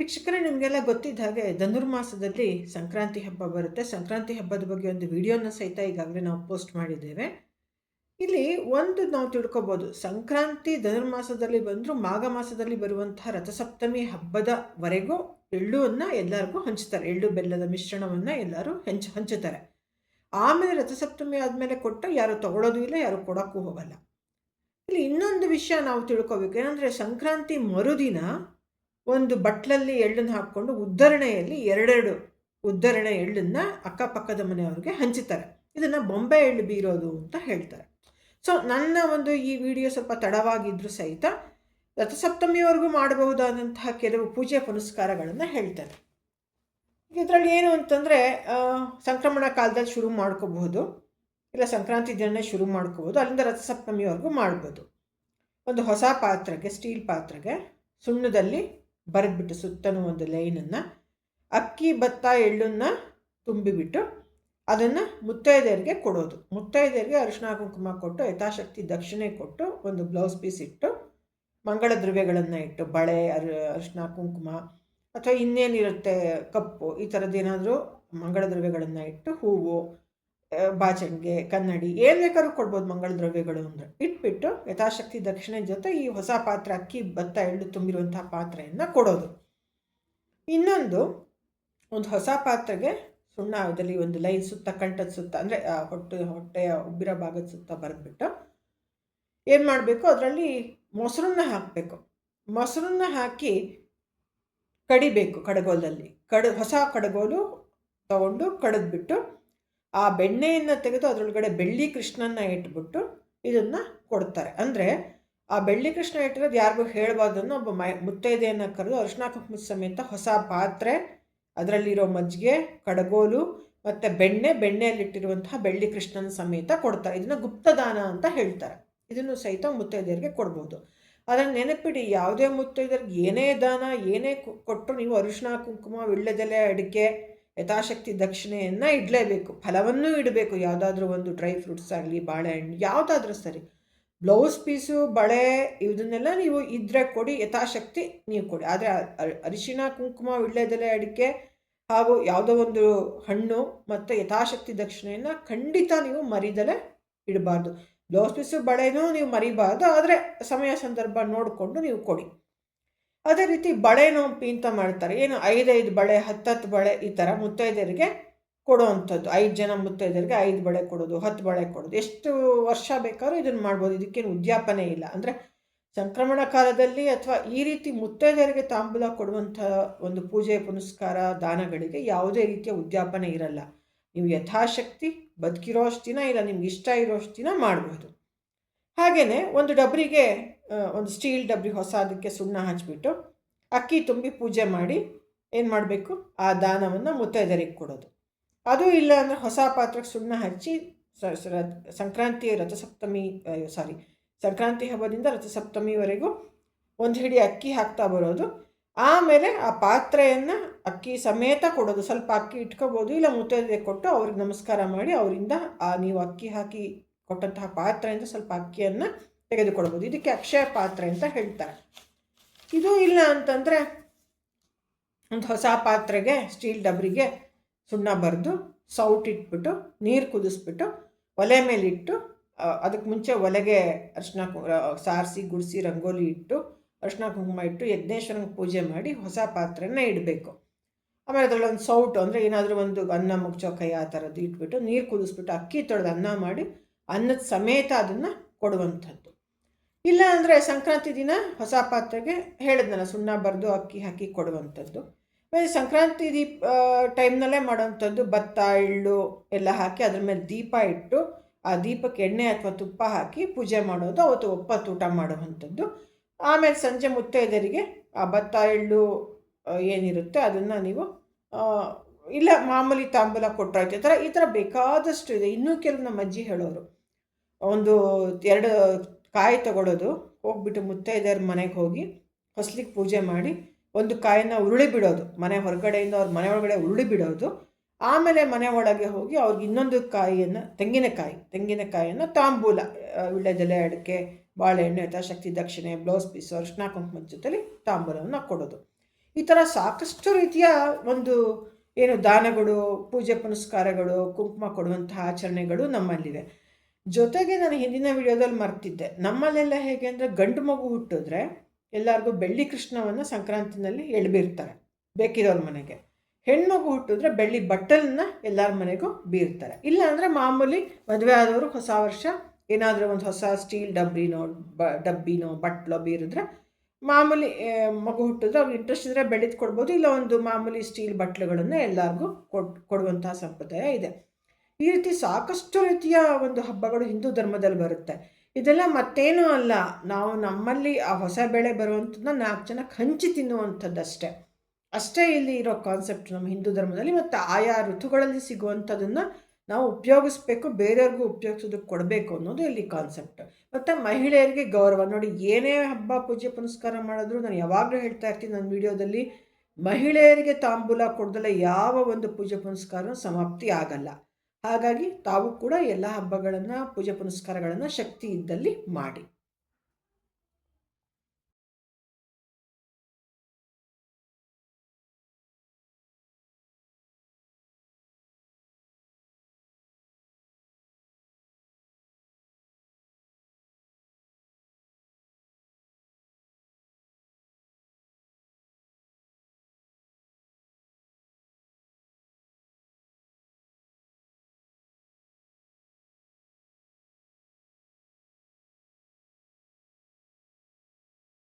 ವೀಕ್ಷಕರೇ, ನಿಮಗೆಲ್ಲ ಗೊತ್ತಿದ್ದ ಹಾಗೆ ಧನುರ್ಮಾಸದಲ್ಲಿ ಸಂಕ್ರಾಂತಿ ಹಬ್ಬ ಬರುತ್ತೆ. ಸಂಕ್ರಾಂತಿ ಹಬ್ಬದ ಬಗ್ಗೆ ಒಂದು ವಿಡಿಯೋನ ಸಹಿತ ಈಗಾಗಲೇ ನಾವು ಪೋಸ್ಟ್ ಮಾಡಿದ್ದೇವೆ. ಇಲ್ಲಿ ಒಂದು ನಾವು ತಿಳ್ಕೊಬೋದು, ಸಂಕ್ರಾಂತಿ ಧನುರ್ಮಾಸದಲ್ಲಿ ಬಂದರೂ ಮಾಘ ಮಾಸದಲ್ಲಿ ಬರುವಂತಹ ರಥಸಪ್ತಮಿ ಹಬ್ಬದವರೆಗೂ ಎಳ್ಳುವನ್ನು ಎಲ್ಲರಿಗೂ ಹಂಚ್ತಾರೆ. ಎಳ್ಳು ಬೆಲ್ಲದ ಮಿಶ್ರಣವನ್ನು ಎಲ್ಲರೂ ಹಂಚುತ್ತಾರೆ. ಆಮೇಲೆ ರಥಸಪ್ತಮಿ ಆದಮೇಲೆ ಕೊಟ್ಟು ಯಾರು ತಗೊಳ್ಳೋದು ಇಲ್ಲ, ಯಾರು ಕೊಡೋಕ್ಕೂ ಹೋಗಲ್ಲ. ಇಲ್ಲಿ ಇನ್ನೊಂದು ವಿಷಯ ನಾವು ತಿಳ್ಕೊಬೇಕು. ಏನಂದರೆ, ಸಂಕ್ರಾಂತಿ ಮರುದಿನ ಒಂದು ಬಟ್ಲಲ್ಲಿ ಎಳ್ಳನ್ನು ಹಾಕ್ಕೊಂಡು ಉದ್ದರಣೆಯಲ್ಲಿ ಎರಡೆರಡು ಉದ್ದರಣೆ ಎಳ್ಳನ್ನು ಅಕ್ಕಪಕ್ಕದ ಮನೆಯವ್ರಿಗೆ ಹಂಚುತ್ತಾರೆ. ಇದನ್ನು ಬೊಂಬೆ ಎಳ್ಳು ಬೀರೋದು ಅಂತ ಹೇಳ್ತಾರೆ. ಸೊ ನನ್ನ ಒಂದು ಈ ವಿಡಿಯೋ ಸ್ವಲ್ಪ ತಡವಾಗಿದ್ದರೂ ಸಹಿತ ರಥಸಪ್ತಮಿಯವರೆಗೂ ಮಾಡಬಹುದಾದಂತಹ ಕೆಲವು ಪೂಜೆ ಪುನಸ್ಕಾರಗಳನ್ನು ಹೇಳ್ತಾರೆ. ಇದರಲ್ಲಿ ಏನು ಅಂತಂದರೆ, ಸಂಕ್ರಮಣ ಕಾಲದಲ್ಲಿ ಶುರು ಮಾಡ್ಕೋಬಹುದು, ಇಲ್ಲ ಸಂಕ್ರಾಂತಿ ದಿನನೇ ಶುರು ಮಾಡ್ಕೋಬೋದು, ಅಲ್ಲಿಂದ ರಥಸಪ್ತಮಿಯವರೆಗೂ ಮಾಡ್ಬೋದು. ಒಂದು ಹೊಸ ಪಾತ್ರೆಗೆ, ಸ್ಟೀಲ್ ಪಾತ್ರೆಗೆ ಸುಣ್ಣದಲ್ಲಿ ಬರೆದ್ಬಿಟ್ಟು ಸುತ್ತಲೂ ಒಂದು ಲೈನನ್ನು ಅಕ್ಕಿ ಭತ್ತ ಎಳ್ಳನ್ನು ತುಂಬಿಬಿಟ್ಟು ಅದನ್ನು ಮುತ್ತೈದೆಯರಿಗೆ ಕೊಡೋದು. ಮುತ್ತೈದೆಯರಿಗೆ ಅರಿಶಿನ ಕುಂಕುಮ ಕೊಟ್ಟು ಯಥಾಶಕ್ತಿ ದಕ್ಷಿಣೆ ಕೊಟ್ಟು ಒಂದು ಬ್ಲೌಸ್ ಪೀಸ್ ಇಟ್ಟು ಮಂಗಳ ದ್ರವ್ಯಗಳನ್ನು ಇಟ್ಟು ಬಳೆ, ಅರಿಶಿನ ಕುಂಕುಮ ಅಥವಾ ಇನ್ನೇನಿರುತ್ತೆ ಕಪ್ಪು, ಈ ಥರದ್ದೇನಾದರೂ ಮಂಗಳ ದ್ರವ್ಯಗಳನ್ನು ಇಟ್ಟು ಹೂವು, ಬಾಚಣಿಗೆ, ಕನ್ನಡಿ ಏನು ಬೇಕಾದ್ರೂ ಕೊಡ್ಬೋದು ಮಂಗಳ ದ್ರವ್ಯಗಳು ಅಂದರೆ ಇಟ್ಬಿಟ್ಟು ಯಥಾಶಕ್ತಿ ದಕ್ಷಿಣೆ ಜೊತೆ ಈ ಹೊಸ ಪಾತ್ರೆ ಅಕ್ಕಿ ಭತ್ತ ಎಳ್ಳು ತುಂಬಿರುವಂತಹ ಪಾತ್ರೆಯನ್ನು ಕೊಡೋದು. ಇನ್ನೊಂದು ಒಂದು ಹೊಸ ಪಾತ್ರೆಗೆ ಸುಣ್ಣದಲ್ಲಿ ಒಂದು ಲೈನ್ ಸುತ್ತ, ಕಂಠದ ಸುತ್ತ ಅಂದರೆ ಹೊಟ್ಟೆಯ ಉಬ್ಬಿರೋ ಭಾಗದ ಸುತ್ತ ಬರೆದ್ಬಿಟ್ಟು ಏನು ಮಾಡಬೇಕು, ಅದರಲ್ಲಿ ಮೊಸರನ್ನ ಹಾಕಬೇಕು. ಮೊಸರನ್ನ ಹಾಕಿ ಕಡಿಬೇಕು ಕಡಗೋಲಲ್ಲಿ. ಹೊಸ ಕಡಗೋಲು ತಗೊಂಡು ಕಡಿದ್ಬಿಟ್ಟು ಆ ಬೆಣ್ಣೆಯನ್ನು ತೆಗೆದು ಅದರೊಳಗಡೆ ಬೆಳ್ಳಿ ಕೃಷ್ಣನ ಇಟ್ಬಿಟ್ಟು ಇದನ್ನು ಕೊಡ್ತಾರೆ. ಅಂದರೆ ಆ ಬೆಳ್ಳಿ ಕೃಷ್ಣ ಇಟ್ಟಿರೋದು ಯಾರಿಗೂ ಹೇಳಬಾರ್ದನ್ನು ಒಬ್ಬ ಮುತ್ತೈದೆಯನ್ನು ಕರೆದು ಅರಿಶಿನ ಕುಂಕುಮದ ಸಮೇತ ಹೊಸ ಪಾತ್ರೆ, ಅದರಲ್ಲಿರೋ ಮಜ್ಜಿಗೆ, ಕಡಗೋಲು ಮತ್ತು ಬೆಣ್ಣೆಯಲ್ಲಿಟ್ಟಿರುವಂತಹ ಬೆಳ್ಳಿ ಕೃಷ್ಣನ ಸಮೇತ ಕೊಡ್ತಾರೆ. ಇದನ್ನು ಗುಪ್ತದಾನ ಅಂತ ಹೇಳ್ತಾರೆ. ಇದನ್ನು ಸಹಿತ ಮುತ್ತೈದೆಯರಿಗೆ ಕೊಡ್ಬೋದು. ಅದನ್ನು ನೆನಪಿಡಿ, ಯಾವುದೇ ಮುತ್ತೈದರಿಗೆ ಏನೇ ದಾನ ಏನೇ ಕೊಟ್ಟರು ನೀವು ಅರಿಶಿನ ಕುಂಕುಮ, ವೀಳ್ಯದೆಲೆ, ಅಡಿಕೆ, ಯಥಾಶಕ್ತಿ ದಕ್ಷಿಣೆಯನ್ನು ಇಡಲೇಬೇಕು. ಫಲವನ್ನೂ ಇಡಬೇಕು. ಯಾವುದಾದ್ರೂ ಒಂದು ಡ್ರೈ ಫ್ರೂಟ್ಸ್ ಆಗಲಿ, ಬಾಳೆಹಣ್ಣು ಯಾವುದಾದ್ರೂ ಸರಿ, ಬ್ಲೌಸ್ ಪೀಸು, ಬಳೆ ಇದನ್ನೆಲ್ಲ ನೀವು ಇದ್ದರೆ ಕೊಡಿ, ಯಥಾಶಕ್ತಿ ನೀವು ಕೊಡಿ. ಆದರೆ ಅರಿಶಿನ ಕುಂಕುಮ, ವೀಳ್ಯದೆಲೆ, ಅಡಿಕೆ ಹಾಗೂ ಯಾವುದೋ ಒಂದು ಹಣ್ಣು ಮತ್ತು ಯಥಾಶಕ್ತಿ ದಕ್ಷಿಣೆಯನ್ನು ಖಂಡಿತ ನೀವು ಮರಿದಲೇ ಇಡಬಾರ್ದು. ಬ್ಲೌಸ್ ಪೀಸು, ಬಳೆನೂ ನೀವು ಮರಿಬಾರ್ದು, ಆದರೆ ಸಮಯ ಸಂದರ್ಭ ನೋಡಿಕೊಂಡು ನೀವು ಕೊಡಿ. ಅದೇ ರೀತಿ ಬಳೆ ನೋಂಪಿ ಅಂತ ಮಾಡ್ತಾರೆ. ಏನು 5 ಬಳೆ, 10 ಬಳೆ ಈ ಥರ ಮುತ್ತೈದೆಯರಿಗೆ ಕೊಡುವಂಥದ್ದು. 5 ಜನ ಮುತ್ತೈದೆಯರಿಗೆ 5 ಬಳೆ ಕೊಡೋದು, 10 ಬಳೆ ಕೊಡೋದು. ಎಷ್ಟು ವರ್ಷ ಬೇಕಾದ್ರೂ ಇದನ್ನು ಮಾಡ್ಬೋದು. ಇದಕ್ಕೇನು ಉದ್ಯಾಪನೆ ಇಲ್ಲ. ಅಂದರೆ ಸಂಕ್ರಮಣ ಕಾಲದಲ್ಲಿ ಅಥವಾ ಈ ರೀತಿ ಮುತ್ತೈದೆಯರಿಗೆ ತಾಂಬೂಲ ಕೊಡುವಂಥ ಒಂದು ಪೂಜೆ ಪುನಸ್ಕಾರ ದಾನಗಳಿಗೆ ಯಾವುದೇ ರೀತಿಯ ಉದ್ಯಾಪನೆ ಇರಲ್ಲ. ನೀವು ಯಥಾಶಕ್ತಿ ಬದುಕಿರೋಷ್ಟು ದಿನ, ಇಲ್ಲ ನಿಮ್ಗೆ ಇಷ್ಟ ಇರೋಷ್ಟು ದಿನ ಮಾಡ್ಬೋದು. ಹಾಗೆಯೇ ಒಂದು ಡಬ್ರಿಗೆ, ಒಂದು ಸ್ಟೀಲ್ ಡಬ್ರಿ ಹೊಸದಕ್ಕೆ ಸುಣ್ಣ ಹಚ್ಬಿಟ್ಟು ಅಕ್ಕಿ ತುಂಬಿ ಪೂಜೆ ಮಾಡಿ ಏನು ಮಾಡಬೇಕು, ಆ ದಾನವನ್ನು ಮುತ್ತೈದೆಯರಿಗೆ ಕೊಡೋದು. ಅದು ಇಲ್ಲ ಅಂದರೆ ಹೊಸ ಪಾತ್ರೆಗೆ ಸುಣ್ಣ ಹಚ್ಚಿ ಸಂಕ್ರಾಂತಿ ಹಬ್ಬದಿಂದ ರಥಸಪ್ತಮಿವರೆಗೂ ಒಂದು ಹಿಡಿ ಅಕ್ಕಿ ಹಾಕ್ತಾ ಬರೋದು. ಆಮೇಲೆ ಆ ಪಾತ್ರೆಯನ್ನು ಅಕ್ಕಿ ಸಮೇತ ಕೊಡೋದು. ಸ್ವಲ್ಪ ಅಕ್ಕಿ ಇಟ್ಕೋಬೋದು, ಇಲ್ಲ ಮುತ್ತೈದೆಗೆ ಕೊಟ್ಟು ಅವ್ರಿಗೆ ನಮಸ್ಕಾರ ಮಾಡಿ ಅವರಿಂದ ನೀವು ಅಕ್ಕಿ ಹಾಕಿ ಕೊಟ್ಟಂತಹ ಪಾತ್ರೆಯಿಂದ ಸ್ವಲ್ಪ ಅಕ್ಕಿಯನ್ನು ತೆಗೆದುಕೊಡ್ಬೋದು. ಇದಕ್ಕೆ ಅಕ್ಷಯ ಪಾತ್ರೆ ಅಂತ ಹೇಳ್ತಾರೆ. ಇದು ಇಲ್ಲ ಅಂತಂದರೆ ಒಂದು ಹೊಸ ಪಾತ್ರೆಗೆ, ಸ್ಟೀಲ್ ಡಬ್ರಿಗೆ ಸುಣ್ಣ ಬರೆದು ಸೌಟಿಟ್ಬಿಟ್ಟು ನೀರು ಕುದಿಸ್ಬಿಟ್ಟು ಒಲೆ ಮೇಲಿಟ್ಟು, ಅದಕ್ಕೆ ಮುಂಚೆ ಒಲೆಗೆ ಅರಿಶಿನ ಸಾರಿಸಿ ಗುಡಿಸಿ ರಂಗೋಲಿ ಇಟ್ಟು ಅರಿಶಿನ ಕುಂಕುಮ ಇಟ್ಟು ಯಜ್ಞೇಶ್ವರಂಗೆ ಪೂಜೆ ಮಾಡಿ ಹೊಸ ಪಾತ್ರೆನ ಇಡಬೇಕು. ಆಮೇಲೆ ಅದರಲ್ಲೊಂದು ಸೌಟು ಅಂದರೆ ಏನಾದರೂ ಒಂದು ಅನ್ನ ಮುಗ್ಚೋ ಕೈ ಆ ಥರದ್ದು ಇಟ್ಬಿಟ್ಟು ನೀರು ಕುದಿಸ್ಬಿಟ್ಟು ಅಕ್ಕಿ ತೊಳೆದು ಅನ್ನ ಮಾಡಿ ಅನ್ನದ ಸಮೇತ ಅದನ್ನು ಕೊಡುವಂಥದ್ದು. ಇಲ್ಲ ಅಂದರೆ ಸಂಕ್ರಾಂತಿ ದಿನ ಹೊಸ ಪಾತ್ರೆಗೆ ಹೇಳಿದ್ನಲ್ಲ ಸುಣ್ಣ ಬರೆದು ಅಕ್ಕಿ ಹಾಕಿ ಕೊಡುವಂಥದ್ದು. ಆಮೇಲೆ ಸಂಕ್ರಾಂತಿ ಟೈಮ್ನಲ್ಲೇ ಮಾಡೋವಂಥದ್ದು, ಭತ್ತ ಎಳ್ಳು ಎಲ್ಲ ಹಾಕಿ ಅದ್ರ ಮೇಲೆ ದೀಪ ಇಟ್ಟು ಆ ದೀಪಕ್ಕೆ ಎಣ್ಣೆ ಅಥವಾ ತುಪ್ಪ ಹಾಕಿ ಪೂಜೆ ಮಾಡೋದು. ಅವತ್ತು ಒಪ್ಪತ್ತು ಊಟ ಮಾಡುವಂಥದ್ದು. ಆಮೇಲೆ ಸಂಜೆ ಮುತ್ತೈದೆಯರಿಗೆ ಆ ಭತ್ತ ಎಳ್ಳು ಏನಿರುತ್ತೆ ಅದನ್ನು ನೀವು ಇಲ್ಲ ಮಾಮೂಲಿ ತಾಂಬೂಲ ಕೊಟ್ಟರಾಯ್ತು. ಈ ಥರ ಬೇಕಾದಷ್ಟು ಇದೆ. ಇನ್ನೂ ಕೆಲವು ನಮ್ಮ ಅಜ್ಜಿ ಹೇಳೋರು, ಒಂದು 2 ಕಾಯಿ ತಗೊಳ್ಳೋದು, ಹೋಗ್ಬಿಟ್ಟು ಮುತ್ತೈದೆಯರ ಮನೆಗೆ ಹೋಗಿ ಹೊಸ್ಲಿಗೆ ಪೂಜೆ ಮಾಡಿ ಒಂದು ಕಾಯನ್ನು ಉರುಳಿ ಬಿಡೋದು, ಮನೆ ಹೊರಗಡೆಯಿಂದ ಅವ್ರ ಮನೆ ಒಳಗಡೆ ಉರುಳಿ ಬಿಡೋದು. ಆಮೇಲೆ ಮನೆ ಒಳಗೆ ಹೋಗಿ ಅವ್ರಿಗೆ ಇನ್ನೊಂದು ಕಾಯಿಯನ್ನು, ತೆಂಗಿನಕಾಯಿಯನ್ನು ತಾಂಬೂಲ, ವೀಳ್ಯದೆಲೆ, ಅಡಿಕೆ, ಬಾಳೆಹಣ್ಣು, ಯಥಾಶಕ್ತಿ ದಕ್ಷಿಣೆ, ಬ್ಲೌಸ್ ಪೀಸು, ಅರಿಶಿನ ಕುಂಕುಮದ ಜೊತೆಲಿ ತಾಂಬೂಲವನ್ನು ಕೊಡೋದು. ಈ ಥರ ಸಾಕಷ್ಟು ರೀತಿಯ ಒಂದು ಏನು ದಾನಗಳು, ಪೂಜೆ ಪುನಸ್ಕಾರಗಳು, ಕುಂಕುಮ ಕೊಡುವಂತಹ ಆಚರಣೆಗಳು ನಮ್ಮಲ್ಲಿವೆ. ಜೊತೆಗೆ ನಾನು ಹಿಂದಿನ ವಿಡಿಯೋದಲ್ಲಿ ಮರ್ತಿದ್ದೆ, ನಮ್ಮಲ್ಲೆಲ್ಲ ಹೇಗೆ ಅಂದರೆ ಗಂಡು ಮಗು ಹುಟ್ಟಿದ್ರೆ ಎಲ್ಲರಿಗೂ ಬೆಳ್ಳಿ ಕೃಷ್ಣವನ್ನು ಸಂಕ್ರಾಂತಿನಲ್ಲಿ ಎಳ್ಬಿರ್ತಾರೆ ಬೇಕಿರೋರ ಮನೆಗೆ. ಹೆಣ್ಮಗು ಹುಟ್ಟಿದ್ರೆ ಬೆಳ್ಳಿ ಬಟ್ಟಲನ್ನ ಎಲ್ಲರ ಮನೆಗೂ ಬೀರ್ತಾರೆ. ಇಲ್ಲ ಅಂದರೆ ಮಾಮೂಲಿ ಮದುವೆ ಆದವರು ಹೊಸ ವರ್ಷ ಏನಾದರೂ ಒಂದು ಹೊಸ ಸ್ಟೀಲ್ ಡಬ್ಬಿನೋ ಬಟ್ಲೋ ಬೀರಿದ್ರೆ ಮಾಮೂಲಿ ಮಗು ಹುಟ್ಟಿದ್ರೆ ಅವ್ರಿಗೆ ಇಂಟ್ರೆಸ್ಟ್ ಇದ್ದರೆ ಬೆಳ್ಳಿದು ಕೊಡ್ಬೋದು, ಇಲ್ಲ ಒಂದು ಮಾಮೂಲಿ ಸ್ಟೀಲ್ ಬಟ್ಲುಗಳನ್ನು ಎಲ್ಲರಿಗೂ ಕೊಡುವಂತಹ ಸಂಪ್ರದಾಯ ಇದೆ. ಈ ರೀತಿ ಸಾಕಷ್ಟು ರೀತಿಯ ಒಂದು ಹಬ್ಬಗಳು ಹಿಂದೂ ಧರ್ಮದಲ್ಲಿ ಬರುತ್ತೆ. ಇದೆಲ್ಲ ಮತ್ತೇನೂ ಅಲ್ಲ, ನಾವು ನಮ್ಮಲ್ಲಿ ಆ ಹೊಸ ಬೆಳೆ ಬರುವಂಥದ್ದನ್ನ 4 ಜನಕ್ಕೆ ಹಂಚಿ ತಿನ್ನುವಂಥದ್ದಷ್ಟೇ. ಅಷ್ಟೇ ಇಲ್ಲಿ ಇರೋ ಕಾನ್ಸೆಪ್ಟ್ ನಮ್ಮ ಹಿಂದೂ ಧರ್ಮದಲ್ಲಿ. ಮತ್ತು ಆಯಾ ಋತುಗಳಲ್ಲಿ ಸಿಗುವಂಥದ್ದನ್ನು ನಾವು ಉಪಯೋಗಿಸ್ಬೇಕು, ಬೇರೆಯವ್ರಿಗೂ ಉಪಯೋಗಿಸೋದಕ್ಕೆ ಕೊಡಬೇಕು ಅನ್ನೋದು ಇಲ್ಲಿ ಕಾನ್ಸೆಪ್ಟ್. ಮತ್ತು ಮಹಿಳೆಯರಿಗೆ ಗೌರವ ನೋಡಿ, ಏನೇ ಹಬ್ಬ ಪೂಜೆ ಪುನಸ್ಕಾರ ಮಾಡಿದ್ರು ನಾನು ಯಾವಾಗಲೂ ಹೇಳ್ತಾ ಇರ್ತೀನಿ ನನ್ನ ವಿಡಿಯೋದಲ್ಲಿ, ಮಹಿಳೆಯರಿಗೆ ತಾಂಬೂಲ ಕೊಡ್ದಲ್ಲ ಯಾವ ಒಂದು ಪೂಜೆ ಪುನಸ್ಕಾರ ಸಮಾಪ್ತಿ ಆಗಲ್ಲ. ಹಾಗಾಗಿ ತಾವು ಕೂಡ ಎಲ್ಲ ಹಬ್ಬಗಳನ್ನು ಪೂಜೆ ಪುನಸ್ಕಾರಗಳನ್ನು ಶಕ್ತಿ ಇದ್ದಲ್ಲಿ ಮಾಡಿ.